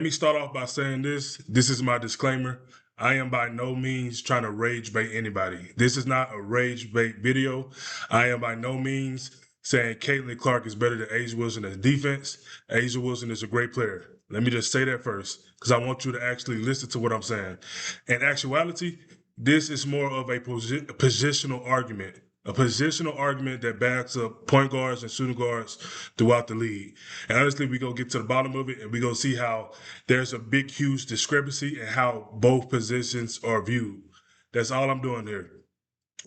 Let me start off by saying this. This is my disclaimer. I am by no means trying to rage bait anybody. This is not a rage bait video. I am by no means saying Caitlin Clark is better than A'ja Wilson as defense. A'ja Wilson is a great player. Let me just say that first, because I want you to actually listen to what I'm saying. In actuality, this is more of a positional argument. A positional argument that backs up point guards and shooting guards throughout the league. And honestly, we're going to get to the bottom of it and we're going to see how there's a big, huge discrepancy in how both positions are viewed. That's all I'm doing here.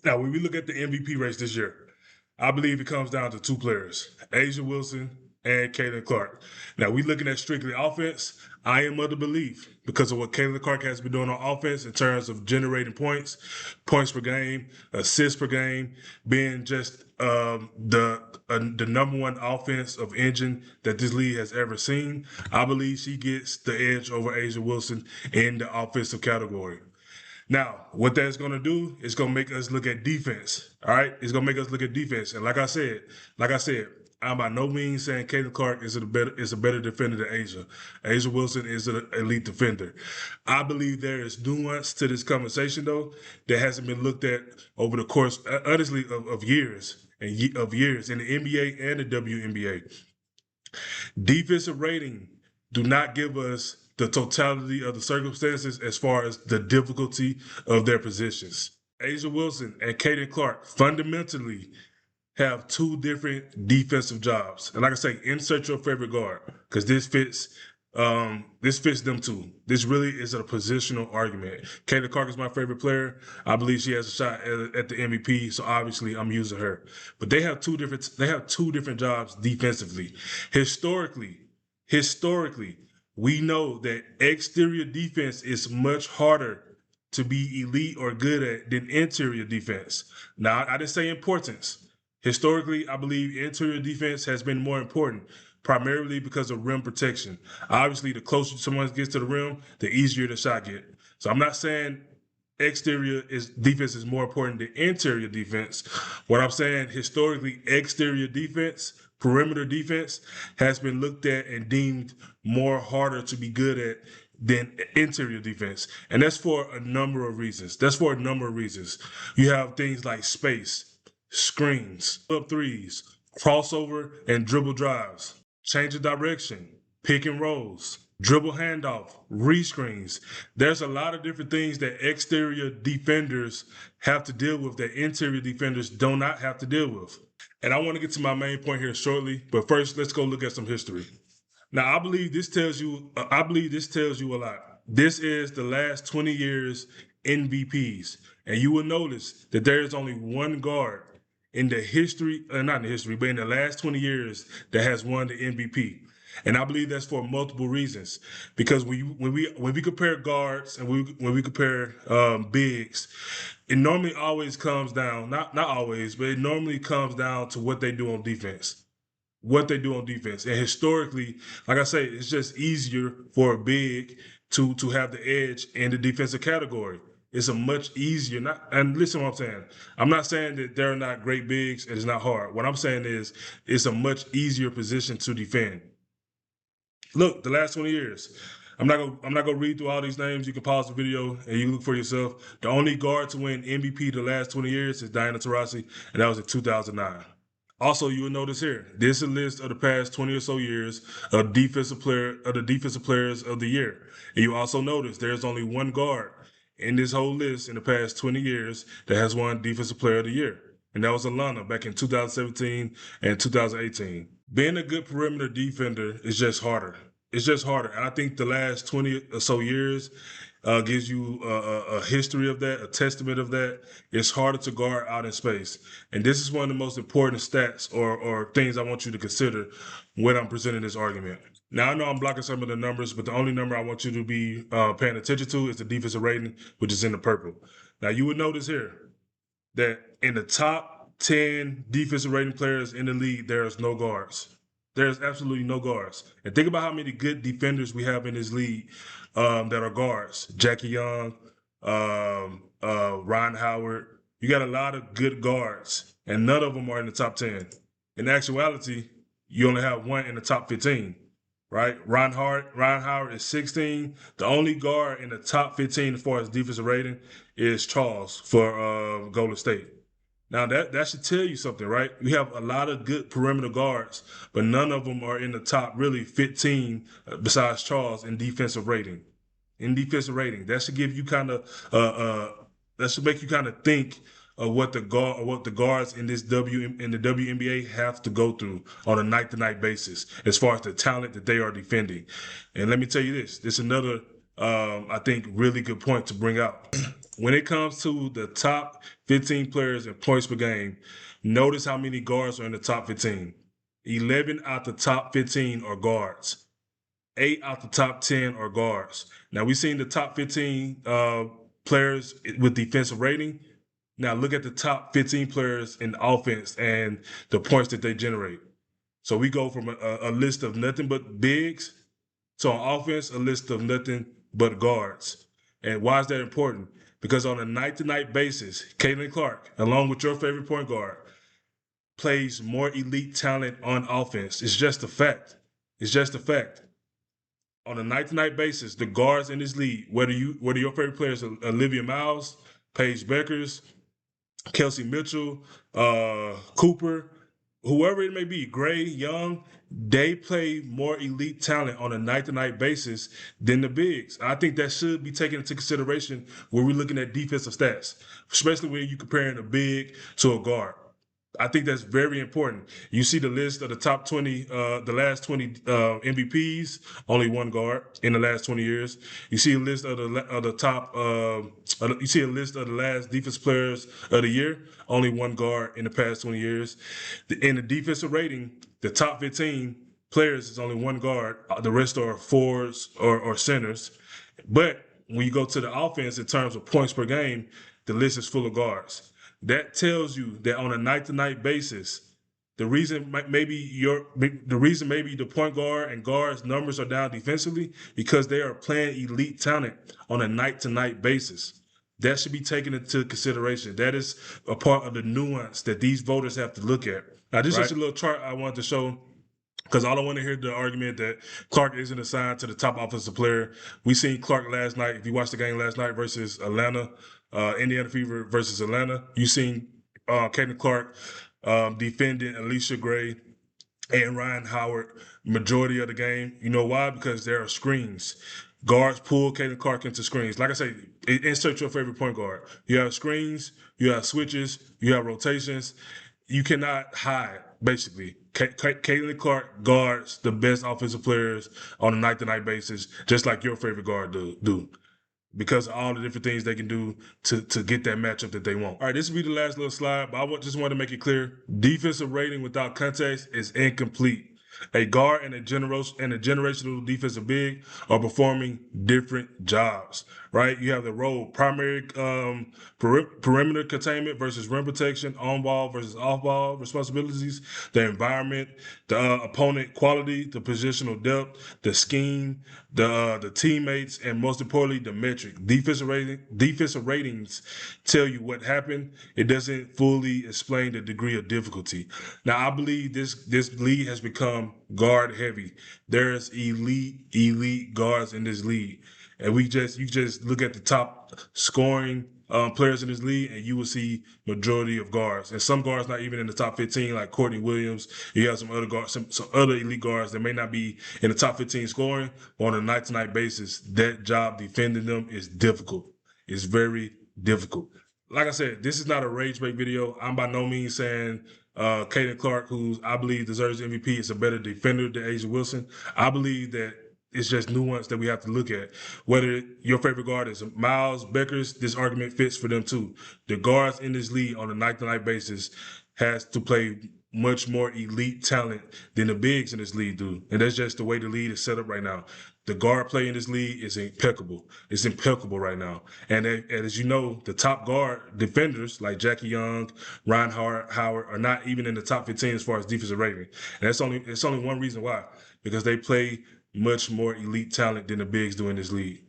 Now, when we look at the MVP race this year, I believe it comes down to two players, A'ja Wilson and Caitlin Clark. Now, we looking at strictly offense. I am of the belief, because of what Caitlin Clark has been doing on offense in terms of generating points, points per game, assists per game, being just the number one offensive engine that this league has ever seen. I believe she gets the edge over A'ja Wilson in the offensive category. Now, what that's going to do is going to make us look at defense. All right, it's going to make us look at defense. And like I said, I'm by no means saying Caitlin Clark is a better defender than A'ja. A'ja Wilson is an elite defender. I believe there is nuance to this conversation, though, that hasn't been looked at over the course, honestly, of years and of years in the NBA and the WNBA. Defensive rating do not give us the totality of the circumstances as far as the difficulty of their positions. A'ja Wilson and Caitlin Clark fundamentally have two different defensive jobs. And like I say, insert your favorite guard, because this fits them too. This really is a positional argument. Caitlin Clark is my favorite player. I believe she has a shot at the MVP, so obviously I'm using her. But they have two different jobs defensively. Historically, we know that exterior defense is much harder to be elite or good at than interior defense. Now, I didn't say importance. Historically, I believe interior defense has been more important, primarily because of rim protection. Obviously, the closer someone gets to the rim, the easier the shot get. So I'm not saying exterior defense is more important than interior defense. What I'm saying, historically, exterior defense, perimeter defense, has been looked at and deemed more harder to be good at than interior defense. And that's for a number of reasons. You have things like space, screens, up threes, crossover and dribble drives, change of direction, pick and rolls, dribble handoff, rescreens. There's a lot of different things that exterior defenders have to deal with that interior defenders do not have to deal with. And I want to get to my main point here shortly, but first let's go look at some history. Now, I believe this tells you a lot. This is the last 20 years MVPs, and you will notice that there is only one guard in the history, not in the history, but in the last 20 years that has won the MVP. And I believe that's for multiple reasons. Because when we compare guards and when we compare bigs, it normally always comes down, not always, but it normally comes down to what they do on defense. And historically, like I say, it's just easier for a big to have the edge in the defensive category. It's a much easier, and listen to what I'm saying. I'm not saying that they're not great bigs and it's not hard. What I'm saying is it's a much easier position to defend. Look, the last 20 years. I'm not gonna read through all these names. You can pause the video and you can look for yourself. The only guard to win MVP the last 20 years is Diana Taurasi, and that was in 2009. Also, you will notice here, this is a list of the past 20 or so years of the defensive players of the year. And you also notice there's only one guard in this whole list in the past 20 years that has won Defensive Player of the Year. And that was Alana back in 2017 and 2018. Being a good perimeter defender is just harder. It's just harder. And I think the last 20 or so years gives you a history of that, a testament of that. It's harder to guard out in space. And this is one of the most important stats or things I want you to consider when I'm presenting this argument. Now, I know I'm blocking some of the numbers, but the only number I want you to be paying attention to is the defensive rating, which is in the purple. Now, you would notice here that in the top 10 defensive rating players in the league, there's no guards. There's absolutely no guards. And think about how many good defenders we have in this league that are guards. Jackie Young, Ron Howard. You got a lot of good guards, and none of them are in the top 10. In actuality, you only have one in the top 15, right? Ron Howard is 16. The only guard in the top 15 as far as defensive rating is Charles for Golden State. Now that should tell you something, right? We have a lot of good perimeter guards, but none of them are in the top really 15 besides Charles in defensive rating. That should give you kind of that should make you kind of think of what the guards in the WNBA have to go through on a night-to-night basis as far as the talent that they are defending. And let me tell you this is another I think really good point to bring out. When it comes to the top 15 players in points per game, notice how many guards are in the top 15. 11 out the top 15 are guards. 8 out the top 10 are guards. Now, we've seen the top 15 players with defensive rating. Now, look at the top 15 players in offense and the points that they generate. So we go from a list of nothing but bigs to on offense, a list of nothing but guards. And why is that important? Because on a night-to-night basis, Caitlin Clark, along with your favorite point guard, plays more elite talent on offense. It's just a fact. It's just a fact. On a night-to-night basis, the guards in this league, whether your favorite players are Olivia Miles, Paige Beckers, Kelsey Mitchell, Cooper, whoever it may be, Gray, Young, they play more elite talent on a night-to-night basis than the bigs. I think that should be taken into consideration when we're looking at defensive stats, especially when you're comparing a big to a guard. I think that's very important. You see the list of the top 20, the last 20 MVPs, only one guard in the last 20 years. You see a list of the top, you see a list of the last defensive players of the year, only one guard in the past 20 years. In the defensive rating, the top 15 players is only one guard. The rest are forwards or centers. But when you go to the offense in terms of points per game, the list is full of guards. That tells you that on a night-to-night basis, the reason maybe the point guard and guards numbers are down defensively because they are playing elite talent on a night-to-night basis. That should be taken into consideration. That is a part of the nuance that these voters have to look at. Now, this is just a little chart I wanted to show because I don't want to hear the argument that Clark isn't assigned to the top offensive player. We seen Clark last night. If you watched the game last night versus Atlanta, Indiana Fever versus Atlanta, you seen Caitlin Clark defending Alicia Gray and Ryan Howard majority of the game. You know why? Because there are screens. Guards pull Caitlin Clark into screens. Like I say, insert your favorite point guard. You have screens, you have switches, you have rotations. You cannot hide, basically. Caitlin Clark guards the best offensive players on a night-to-night basis, just like your favorite guard do. Because of all the different things they can do to get that matchup that they want. All right, this will be the last little slide, but I just want to make it clear. Defensive rating without context is incomplete. A guard and a generational defensive big are performing different jobs, right? You have the role primary perimeter containment versus rim protection, on ball versus off ball responsibilities, the environment, the opponent quality, the positional depth, the scheme, the teammates, and most importantly, the metric. Defensive ratings tell you what happened. It doesn't fully explain the degree of difficulty. Now, I believe this league has become guard heavy. There's elite guards in this league. And you just look at the top scoring players in this league, and you will see majority of guards. And some guards not even in the top 15, like Courtney Williams. You have some other guards, some other elite guards that may not be in the top 15 scoring, but on a night-to-night basis, that job defending them is difficult. It's very difficult. Like I said, this is not a rage bait video. I'm by no means saying Caitlin Clark, who I believe deserves MVP, is a better defender than A'ja Wilson. I believe that it's just nuance that we have to look at. Whether your favorite guard is Miles, Beckers, this argument fits for them too. The guards in this league on a night-to-night basis has to play much more elite talent than the bigs in this league do. And that's just the way the league is set up right now. The guard play in this league is impeccable. It's impeccable right now. And as you know, the top guard defenders like Jackie Young, Ryan Howard are not even in the top 15 as far as defensive rating. And it's only one reason why. Because they play much more elite talent than the bigs do in this league.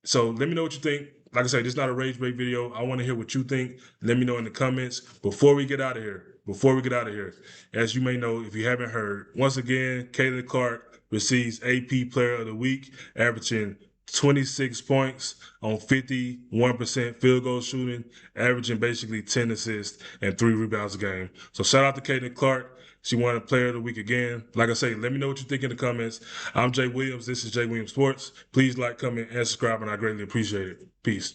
So let me know what you think. Like I said, this is not a rage bait video. I want to hear what you think. Let me know in the comments before we get out of here. As you may know, if you haven't heard, once again, Caitlin Clark receives AP Player of the Week, averaging 26 points on 51% field goal shooting, averaging basically 10 assists and 3 rebounds a game. So shout out to Caitlin Clark. She won a Player of the Week again. Like I say, let me know what you think in the comments. I'm Jay Williams. This is Jay Williams Sports. Please like, comment, and subscribe, and I greatly appreciate it. Peace.